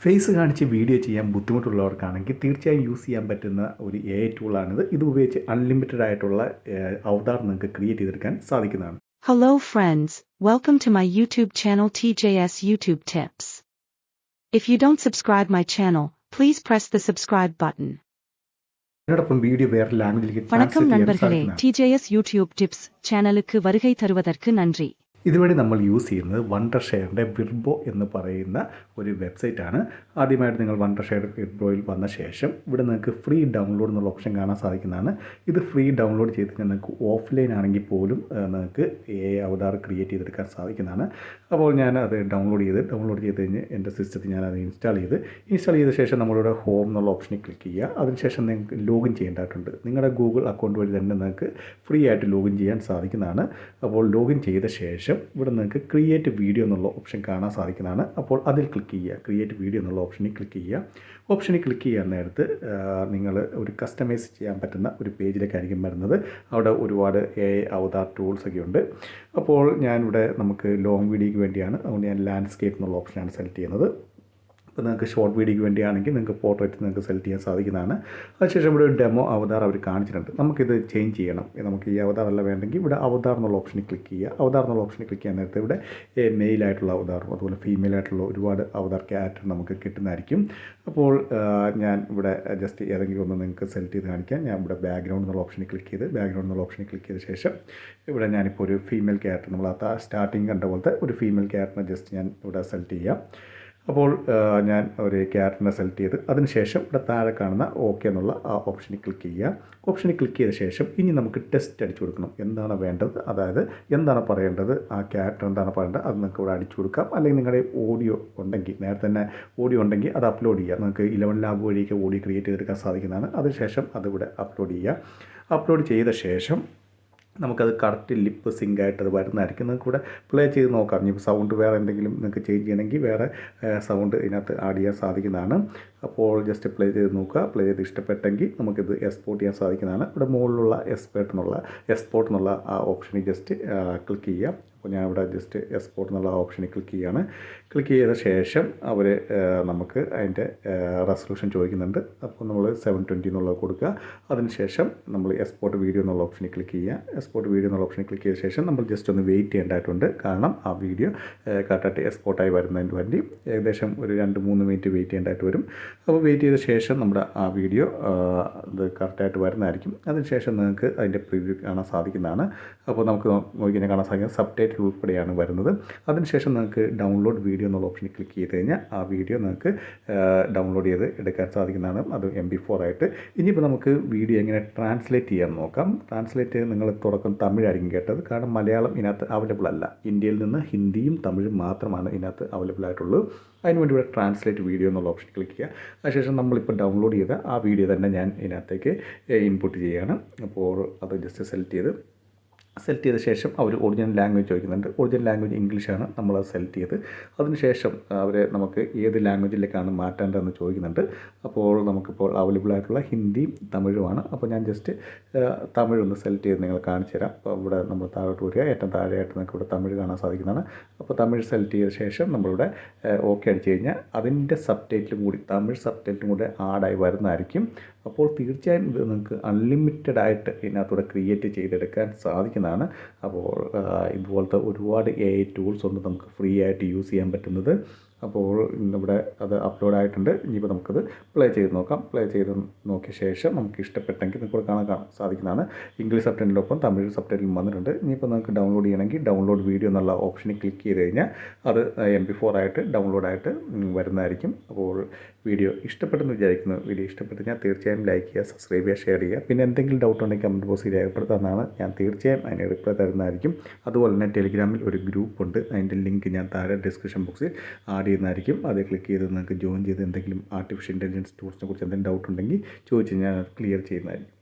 Face കാണിച്ച് video ചെയ്യാൻ ബുദ്ധിമുട്ടുള്ളവർക്കാണെങ്കിൽ തീർച്ചയായും യൂസ് ചെയ്യാൻ പറ്റുന്ന ഒരു AI ടൂളാണിത്. ഇത് ഉപയോഗിച്ച് അൺലിമിറ്റഡ് ആയിട്ടുള്ള അവതാർ നിങ്ങൾക്ക് ക്രിയേറ്റ് ചെയ്തെടുക്കാൻ സാധിക്കുന്നതാണ്. Hello friends, welcome to my YouTube channel TJS YouTube Tips. If you don't subscribe my channel, please press the subscribe button. ഇതിനോടൊപ്പം വീഡിയോ വേറെ ലാംഗ്വേജിലേക്ക് வணக்கம் ട്രാൻസ്ലേറ്റ് ചെയ്യാൻ நண்பர்களே, സാധിക്കുന്നതാണ്. TJS YouTube Tips சேனலுக்கு வருகை தருவதற்கு நன்றி. ഇതുവഴി നമ്മൾ യൂസ് ചെയ്യുന്നത് വണ്ടർഷെയറിൻ്റെ വിർബോ എന്ന് പറയുന്ന ഒരു വെബ്സൈറ്റാണ്. ആദ്യമായിട്ട് നിങ്ങൾ വണ്ടർഷെയർ വിർബോയിൽ വന്ന ശേഷം ഇവിടെ നിങ്ങൾക്ക് ഫ്രീ ഡൗൺലോഡ് എന്നുള്ള ഓപ്ഷൻ കാണാൻ സാധിക്കുന്നതാണ്. ഇത് ഫ്രീ ഡൗൺലോഡ് ചെയ്ത് നിങ്ങൾക്ക് ഓഫ്ലൈൻ ആണെങ്കിൽ പോലും നിങ്ങൾക്ക് AI അവതാർ ക്രിയേറ്റ് ചെയ്തെടുക്കാൻ സാധിക്കുന്നതാണ്. അപ്പോൾ ഞാൻ അത് ഡൗൺലോഡ് ചെയ്ത് കഴിഞ്ഞ് എൻ്റെ സിസ്റ്റത്തിൽ ഞാൻ അത് ഇൻസ്റ്റാൾ ചെയ്ത ശേഷം നമ്മളിവിടെ ഹോം എന്നുള്ള ഓപ്ഷനിൽ ക്ലിക്ക് ചെയ്യുക. അതിനുശേഷം നിങ്ങൾക്ക് ലോഗിൻ ചെയ്യേണ്ടതായിട്ടുണ്ട്. നിങ്ങളുടെ ഗൂഗിൾ അക്കൗണ്ട് വഴി തന്നെ നിങ്ങൾക്ക് ഫ്രീ ആയിട്ട് ലോഗിൻ ചെയ്യാൻ സാധിക്കുന്നതാണ്. അപ്പോൾ ലോഗിൻ ചെയ്ത ശേഷം ഇവിടെ നിങ്ങൾക്ക് ക്രിയേറ്റ് വീഡിയോ എന്നുള്ള ഓപ്ഷൻ കാണാൻ സാധിക്കുന്നതാണ്. അപ്പോൾ അതിൽ ക്ലിക്ക് ചെയ്യുക. ക്രിയേറ്റ് വീഡിയോ എന്നുള്ള ഓപ്ഷനിൽ ക്ലിക്ക് ചെയ്യാൻ നേരത്ത് നിങ്ങൾ ഒരു കസ്റ്റമൈസ് ചെയ്യാൻ പറ്റുന്ന ഒരു പേജിലേക്കായിരിക്കും വരുന്നത്. അവിടെ ഒരുപാട് AI അവതാർ ടൂൾസൊക്കെ ഉണ്ട്. അപ്പോൾ ഞാനിവിടെ നമുക്ക് ലോങ് വീഡിയോയ്ക്ക് വേണ്ടിയാണ്, അതുകൊണ്ട് ഞാൻ ലാൻഡ്സ്കേപ്പ് എന്നുള്ള ഓപ്ഷനാണ് സെലക്ട് ചെയ്യുന്നത്. ഇപ്പോൾ നിങ്ങൾക്ക് ഷോർട്ട് വീഡിയോയ്ക്ക് വേണ്ടിയാണെങ്കിൽ നിങ്ങൾക്ക് പോർട്രേറ്റ് നിങ്ങൾക്ക് സെലക്ട് ചെയ്യാൻ സാധിക്കുന്നതാണ്. അതിനുശേഷം ഇവിടെ ഒരു ഡെമോ അവതാർ അവർ കാണിച്ചിട്ടുണ്ട്. നമുക്കിത് ചേഞ്ച് ചെയ്യണം. നമുക്ക് ഈ അവതാർ അല്ല വേണ്ടെങ്കിൽ ഇവിടെ അവതാർ എന്നുള്ള ഓപ്ഷനിൽ ക്ലിക്ക് ചെയ്യുക. അവതാർ എന്നുള്ള ഓപ്ഷനിൽ ക്ലിക്ക് ചെയ്യാൻ നേരത്തെ ഇവിടെ മെയിലായിട്ടുള്ള അവതാറും അതുപോലെ ഫീമെയിൽ ആയിട്ടുള്ള ഒരുപാട് അവതാർ ക്യാരക്ടർ നമുക്ക് കിട്ടുന്നതായിരിക്കും. അപ്പോൾ ഞാൻ ഇവിടെ ജസ്റ്റ് ഏതെങ്കിലും ഒന്ന് നിങ്ങൾക്ക് സെലക്ട് ചെയ്ത് കാണിക്കാം. ഞാൻ ഇവിടെ ബാക്ക്ഗ്രൗണ്ട് എന്നുള്ള ഓപ്ഷനിൽ ക്ലിക്ക് ചെയ്ത ശേഷം ഇവിടെ ഞാനിപ്പോൾ ഒരു ഫീമെയിൽ ക്യാരക്ടർ നമ്മൾ സ്റ്റാർട്ടിങ് കണ്ട പോലത്തെ ഒരു ഫീമെയിൽ ക്യാരക്ടറിനെ ജസ്റ്റ് ഞാൻ ഇവിടെ സെലക്ട് ചെയ്യാം. അപ്പോൾ ഞാൻ ഒരു ക്യാരക്ടറിനെ സെലക്ട് ചെയ്ത് അതിനുശേഷം ഇവിടെ താഴെ കാണുന്ന ഓക്കെ എന്നുള്ള ആ ഓപ്ഷനിൽ ക്ലിക്ക് ചെയ്ത ശേഷം ഇനി നമുക്ക് ടെസ്റ്റ് അടിച്ചു കൊടുക്കണം. എന്താണ് വേണ്ടത്, അതായത് എന്താണ് പറയേണ്ടത്, ആ ക്യാരക്ടർ എന്താണ് പറയേണ്ടത് അത് നിങ്ങൾക്ക് ഇവിടെ അടിച്ചു കൊടുക്കാം. അല്ലെങ്കിൽ നിങ്ങളുടെ ഓഡിയോ ഉണ്ടെങ്കിൽ നേരത്തെ തന്നെ ഓഡിയോ ഉണ്ടെങ്കിൽ അത് അപ്ലോഡ് ചെയ്യുക. നിങ്ങൾക്ക് 11 ലാബ് വഴിയൊക്കെ ഓഡിയോ ക്രിയേറ്റ് ചെയ്തെടുക്കാൻ സാധിക്കുന്നതാണ്. അതിനുശേഷം അതിവിടെ അപ്ലോഡ് ചെയ്ത ശേഷം നമുക്കത് കറക്റ്റ് ലിപ്പ് സിങ്ക് ആയിട്ട് അത് വരുന്നതായിരിക്കും. നിങ്ങൾക്ക് ഇവിടെ പ്ലേ ചെയ്ത് നോക്കാം. ഇനി സൗണ്ട് വേറെ എന്തെങ്കിലും നിങ്ങൾക്ക് ചേഞ്ച് ചെയ്യണമെങ്കിൽ വേറെ സൗണ്ട് ഇതിനകത്ത് ആഡ് ചെയ്യാൻ സാധിക്കുന്നതാണ്. അപ്പോൾ ജസ്റ്റ് പ്ലേ ചെയ്ത് നോക്കുക. പ്ലേ ചെയ്ത് ഇഷ്ടപ്പെട്ടെങ്കിൽ നമുക്കിത് എക്സ്പോർട്ട് ചെയ്യാൻ സാധിക്കുന്നതാണ്. ഇവിടെ മുകളിലുള്ള എക്സ്പോർട്ട് എന്നുള്ള ആ ഓപ്ഷനിൽ ജസ്റ്റ് ക്ലിക്ക് ചെയ്യുക. അപ്പോൾ ഞാൻ ഇവിടെ ജസ്റ്റ് എക്സ്പോർട്ട് എന്നുള്ള ഓപ്ഷനിൽ ക്ലിക്ക് ചെയ്ത ശേഷം അവർ നമുക്ക് അതിൻ്റെ റെസൊല്യൂഷൻ ചോദിക്കുന്നുണ്ട്. അപ്പോൾ നമ്മൾ 720 എന്നുള്ളത് കൊടുക്കുക. അതിനുശേഷം നമ്മൾ എക്സ്പോർട്ട് വീഡിയോ എന്നുള്ള ഓപ്ഷനിൽ ക്ലിക്ക് ചെയ്ത ശേഷം നമ്മൾ ജസ്റ്റ് ഒന്ന് വെയിറ്റ് ചെയ്യേണ്ടതായിട്ടുണ്ട്. കാരണം ആ വീഡിയോ കറക്റ്റായിട്ട് എക്സ്പോർട്ടായി വരുന്നതിന് വേണ്ടി ഏകദേശം ഒരു 2-3 മിനിറ്റ് വെയിറ്റ് ചെയ്യേണ്ടതായിട്ട് വരും. അപ്പോൾ വെയിറ്റ് ചെയ്ത ശേഷം നമ്മുടെ ആ വീഡിയോ അത് കറക്റ്റായിട്ട് വരുന്നതായിരിക്കും. അതിനുശേഷം നിങ്ങൾക്ക് അതിൻ്റെ പ്രിവ്യൂ കാണാൻ സാധിക്കുന്നതാണ്. അപ്പോൾ നമുക്ക് നോക്കിയാൽ കാണാൻ സാധിക്കുന്നത് സബ്ടൈറ്റിൽ ഉൾപ്പെടെയാണ് വരുന്നത്. അതിനുശേഷം നിങ്ങൾക്ക് ഡൗൺലോഡ് വീഡിയോ എന്നുള്ള ഓപ്ഷനിൽ ക്ലിക്ക് ചെയ്ത് കഴിഞ്ഞാൽ ആ വീഡിയോ നിങ്ങൾക്ക് ഡൗൺലോഡ് ചെയ്ത് എടുക്കാൻ സാധിക്കുന്നതാണ്. അത് MP4 ആയിട്ട്. ഇനിയിപ്പോൾ നമുക്ക് വീഡിയോ എങ്ങനെ ട്രാൻസ്ലേറ്റ് ചെയ്യാൻ നോക്കാം. ട്രാൻസ്ലേറ്റ് നിങ്ങൾ തുടക്കം തമിഴായിരിക്കും കേട്ടത്. കാരണം മലയാളം ഇതിനകത്ത് അവൈലബിൾ അല്ല. ഇന്ത്യയിൽ നിന്ന് ഹിന്ദിയും തമിഴും മാത്രമാണ് ഇതിനകത്ത് അവൈലബിൾ ആയിട്ടുള്ളൂ. അതിനുവേണ്ടി ഇവിടെ ട്രാൻസ്ലേറ്റ് വീഡിയോ എന്നുള്ള ഓപ്ഷൻ ക്ലിക്ക് ചെയ്യുക. അതിനുശേഷം നമ്മളിപ്പോൾ ഡൗൺലോഡ് ചെയ്ത ആ വീഡിയോ തന്നെ ഞാൻ ഇതിനകത്തേക്ക് ഇൻപുട്ട് ചെയ്യുകയാണ്. അപ്പോൾ അത് ജസ്റ്റ് സെലക്ട് ചെയ്ത ശേഷം അവർ ഒറിജിനൽ ലാംഗ്വേജ് ചോദിക്കുന്നുണ്ട്. ഒറിജിനൽ ലാംഗ്വേജ് ഇംഗ്ലീഷാണ്. നമ്മളത് സെലക്ട് ചെയ്ത് അതിനുശേഷം അവർ നമുക്ക് ഏത് ലാംഗ്വേജിലേക്കാണ് മാറ്റേണ്ടതെന്ന് ചോദിക്കുന്നുണ്ട്. അപ്പോൾ നമുക്കിപ്പോൾ അവൈലബിൾ ആയിട്ടുള്ള ഹിന്ദിയും തമിഴുമാണ്. അപ്പോൾ ഞാൻ ജസ്റ്റ് തമിഴൊന്ന് സെലക്ട് ചെയ്ത് നിങ്ങൾ കാണിച്ചു തരാം. അപ്പോൾ ഇവിടെ നമ്മൾ താഴോട്ട് വരിക. ഏറ്റവും താഴെയായിട്ട് നമുക്ക് ഇവിടെ തമിഴ് കാണാൻ സാധിക്കുന്നതാണ്. അപ്പോൾ തമിഴ് സെലക്ട് ചെയ്ത ശേഷം നമ്മളിവിടെ ഓക്കെ അടിച്ചു കഴിഞ്ഞാൽ അതിൻ്റെ തമിഴ് സബ്ടൈറ്റിലും കൂടെ ആഡായി വരുന്നതായിരിക്കും. അപ്പോൾ തീർച്ചയായും ഇത് നിങ്ങൾക്ക് അൺലിമിറ്റഡ് ആയിട്ട് ഇതിനകത്തൂടെ ക്രിയേറ്റ് ചെയ്തെടുക്കാൻ സാധിക്കുന്നതാണ്. അപ്പോൾ ഇതുപോലത്തെ ഒരുപാട് AI ടൂൾസ് ഉണ്ട് നമുക്ക് ഫ്രീ ആയിട്ട് യൂസ് ചെയ്യാൻ പറ്റുന്നത്. അപ്പോൾ ഇവിടെ അത് അപ്ലോഡ് ആയിട്ടുണ്ട്. ഇനിയിപ്പോൾ നമുക്കത് പ്ലേ ചെയ്ത് നോക്കിയ ശേഷം നമുക്ക് ഇഷ്ടപ്പെട്ടെങ്കിൽ നിങ്ങൾക്ക് കാണാൻ സാധിക്കുന്നതാണ്. ഇംഗ്ലീഷ് സബ്ടൈറ്റിലൊപ്പം തമിഴ് സബ്ടൈറ്റിലും വന്നിട്ടുണ്ട്. ഇനിയിപ്പോൾ നമുക്ക് ഡൗൺലോഡ് ചെയ്യണമെങ്കിൽ ഡൗൺലോഡ് വീഡിയോ എന്നുള്ള ഓപ്ഷനിൽ ക്ലിക്ക് ചെയ്ത് കഴിഞ്ഞാൽ അത് MP4 ആയിട്ട് ഡൗൺലോഡായിട്ട് വരുന്നതായിരിക്കും. അപ്പോൾ വീഡിയോ ഇഷ്ടപ്പെട്ടെന്ന് വിചാരിക്കുന്നു. വീഡിയോ ഇഷ്ടപ്പെട്ട് ഞാൻ തീർച്ചയായും ലൈക്ക് ചെയ്യുക, സബ്സ്ക്രൈബ് ചെയ്യുക, ഷെയർ ചെയ്യുക. പിന്നെ എന്തെങ്കിലും ഡൗട്ട് ഉണ്ടെങ്കിൽ കമൻറ്റ് ബോക്സിൽ രേഖപ്പെടുത്താമെന്നാണ്. ഞാൻ തീർച്ചയായും അതിന് റിപ്ലൈ തരുന്നതായിരിക്കും. അതുപോലെ തന്നെ ടെലിഗ്രാമിൽ ഒരു ഗ്രൂപ്പുണ്ട്. അതിൻ്റെ ലിങ്ക് ഞാൻ താഴെ ഡിസ്ക്രിപ്ഷൻ ബോക്സിൽ ആഡ് ചെയ്യുന്നതായിരിക്കും. അത് ക്ലിക്ക് ചെയ്ത് നിങ്ങൾക്ക് ജോയിൻ ചെയ്ത് എന്തെങ്കിലും ആർട്ടിഫിഷ്യൽ ഇൻ്റലിജൻസ് ടൂൾസിനെ കുറിച്ച് എന്തെങ്കിലും ഡൗട്ട് ഉണ്ടെങ്കിൽ ചോദിച്ച് ഞാൻ ക്ലിയർ ചെയ്യുന്നതായിരിക്കും.